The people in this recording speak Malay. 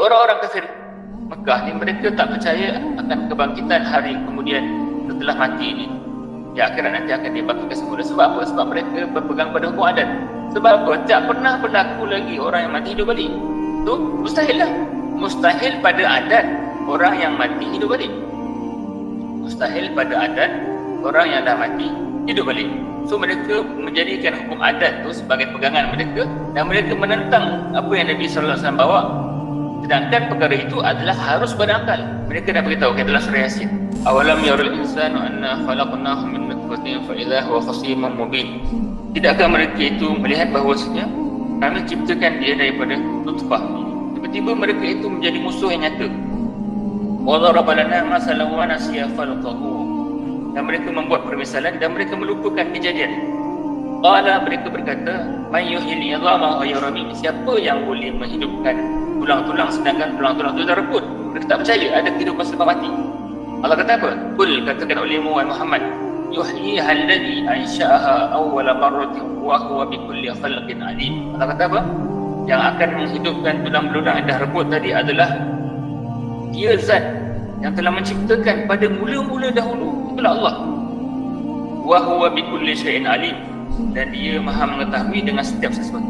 orang-orang kafir Mekah ni, mereka tak percaya akan kebangkitan hari kemudian setelah mati ini. Di akhirat nanti akan dibangkitkan semula. Sebab apa? Sebab mereka berpegang pada hukum adat. Sebab apa? Tak pernah berlaku lagi orang yang mati hidup balik. Itu mustahil lah. Mustahil pada adat orang yang mati hidup balik. Mustahil pada adat orang yang dah mati hidup balik. So mereka menjadikan hukum adat tu sebagai pegangan mereka, dan mereka menentang apa yang Nabi SAW bawa. Sedangkan perkara itu adalah harus berakal. Mereka dah beritahu dalam surah Yasin, awalam yarul insanu anna khalaqnahu min nutfatin fa idza huwa khasimun mubin. Tidakkah mereka itu melihat bahawasanya kami ciptakan dia daripada nutfah, tiba-tiba mereka itu menjadi musuh yang nyata. Wa daraba lana masalan wa nasiya khalqahu, dan mereka membuat permisalan dan mereka melupakan kejadian. Qala, mereka berkata, man yuhyil idhama wa yuramim, siapa yang boleh menghidupkan tulang-tulang sedangkan tulang-tulang itu dah reput? Mereka tak percaya ada kehidupan selepas mati. Allah kata apa? Qul, katakan olehmu wahai Muhammad, yuhyiha alladhi ansha'aha awwala marratin wa huwa bikulli khalqin alim. Allah kata apa? Yang akan menghidupkan tulang belulang yang dah reput tadi adalah dia zat yang telah menciptakan pada mula-mula dahulu. Itulah Allah. Wa huwa bikulli syai'in alim, dan dia maha mengetahui dengan setiap sesuatu.